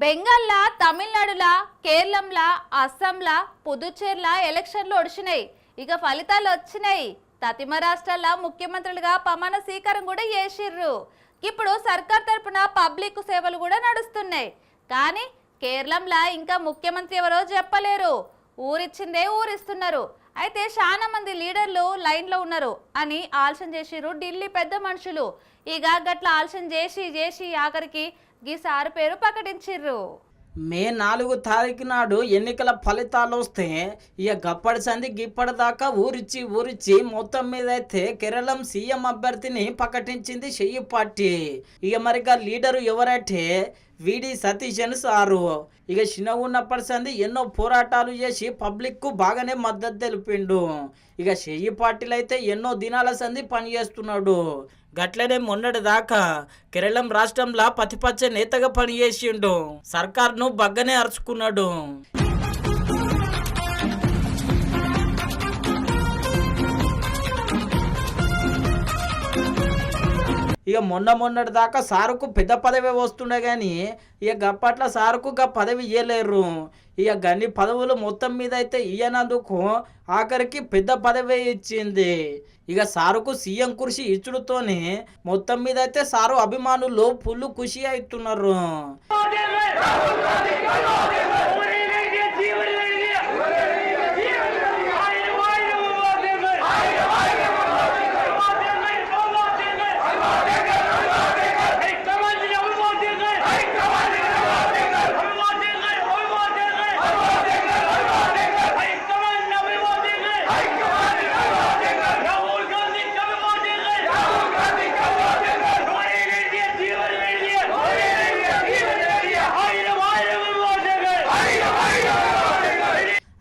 బెంగాల్లా, తమిళనాడులా, కేరళంలా, అస్సాంలా, పుదుచ్చేరిలా ఎలక్షన్లు ఒడిచినాయి. ఇక ఫలితాలు వచ్చినాయి. తతిమ రాష్ట్రాల ముఖ్యమంత్రులుగా ప్రమాణ స్వీకారం కూడా చేసిర్రు. ఇప్పుడు సర్కార్ తరపున పబ్లిక్ సేవలు కూడా నడుస్తున్నాయి. కానీ కేరళంలా ఇంకా ముఖ్యమంత్రి ఎవరో చెప్పలేరు. ఊరిచ్చిందే ఊరిస్తున్నారు. అయితే చాలా మంది లీడర్లు లైన్లో ఉన్నారు అని ఆలోచన చేసిర్రు ఢిల్లీ పెద్ద మనుషులు. ఇక గట్ల ఆలోచన చేసి ఆఖరికి గీసారి పేరు ప్రకటించిర్రు. మే 4 తారీఖు నాడు ఎన్నికల ఫలితాలు వస్తే ఇక గప్పటి సంది గిప్పటిదాకా ఊరిచ్చి మొత్తం మీద అయితే కేరళం సీఎం అభ్యర్థిని ప్రకటించింది షెయ్యి పార్టీ. ఇక మరిగా లీడరు ఎవరంటే విడి సతీశన్ సారు. ఇక చిన్న ఉన్నప్పటి సంది ఎన్నో పోరాటాలు చేసి పబ్లిక్ కు బాగానే మద్దతు తెలిపిండు. ఇక షెయ్యి పార్టీలు అయితే ఎన్నో దినాల సంది పనిచేస్తున్నాడు. గట్లనే మొన్నటి దాకా కేరళం రాష్ట్రంలో ప్రతిపక్ష నేతగా పనిచేసిండు. సర్కార్ను బగ్గనే అరుచుకున్నాడు. ఇక మొన్నటి దాకా సారుకు పెద్ద పదవి వస్తుండే కానీ ఇక గప్పట్ల సారుకు పదవి ఇయ్యలేరు. ఇక గన్ని పదవులు మొత్తం మీద అయితే ఇయ్యనందుకు ఆఖరికి పెద్ద పదవి ఇచ్చింది. ఇక సారుకు సీఎం కుర్చీ ఇచ్చుడుతోనే మొత్తం మీద అయితే సారు అభిమానులు ఫుల్ ఖుషి అవుతున్నారు.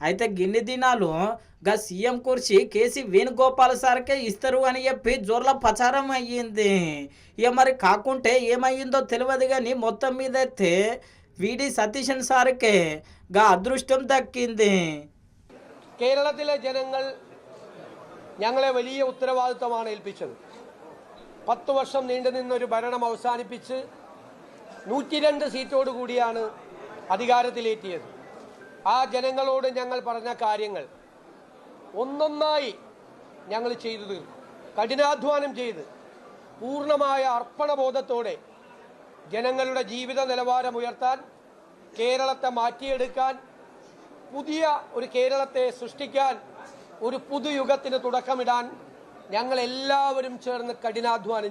అయితే గిన్ని దినాలు సీఎం కుర్చీ కేసీ వేణుగోపాల్ సార్కే ఇస్తారు అని చెప్పి జోర్ల ప్రచారం అయ్యింది. ఇక మరి కాకుంటే ఏమయ్యిందో తెలియదు కానీ మొత్తం మీద అయితే വിഡി സതീശൻ സാർക്ക് അദൃഷ്ടം ദക്കിന്ത്. കേരളത്തിലെ ജനങ്ങൾ ഞങ്ങളെ വലിയ ഉത്തരവാദിത്തമാണ് ഏൽപ്പിച്ചത്. 10 വർഷം നീണ്ടുനിന്നൊരു ഭരണം അവസാനിപ്പിച്ച് 102 സീറ്റോട് കൂടിയാണ് അധികാരത്തിലെത്തിയത്. ആ ജനങ്ങളോട് ഞങ്ങൾ പറഞ്ഞ കാര്യങ്ങൾ ഒന്നൊന്നായി ഞങ്ങൾ ചെയ്തു തീർന്നു. കഠിനാധ്വാനം ചെയ്ത് പൂർണ്ണമായ അർപ്പണബോധത്തോടെ ജനങ്ങളുടെ ജീവിത നിലവാരം ഉയർത്താൻ, കേരളത്തെ മാറ്റിയെടുക്കാൻ, പുതിയ ഒരു കേരളത്തെ സൃഷ്ടിക്കാൻ, ഒരു പുതുയുഗത്തിന് തുടക്കമിടാൻ ഞങ്ങൾ എല്ലാവരും ചേർന്ന് കഠിനാധ്വാനം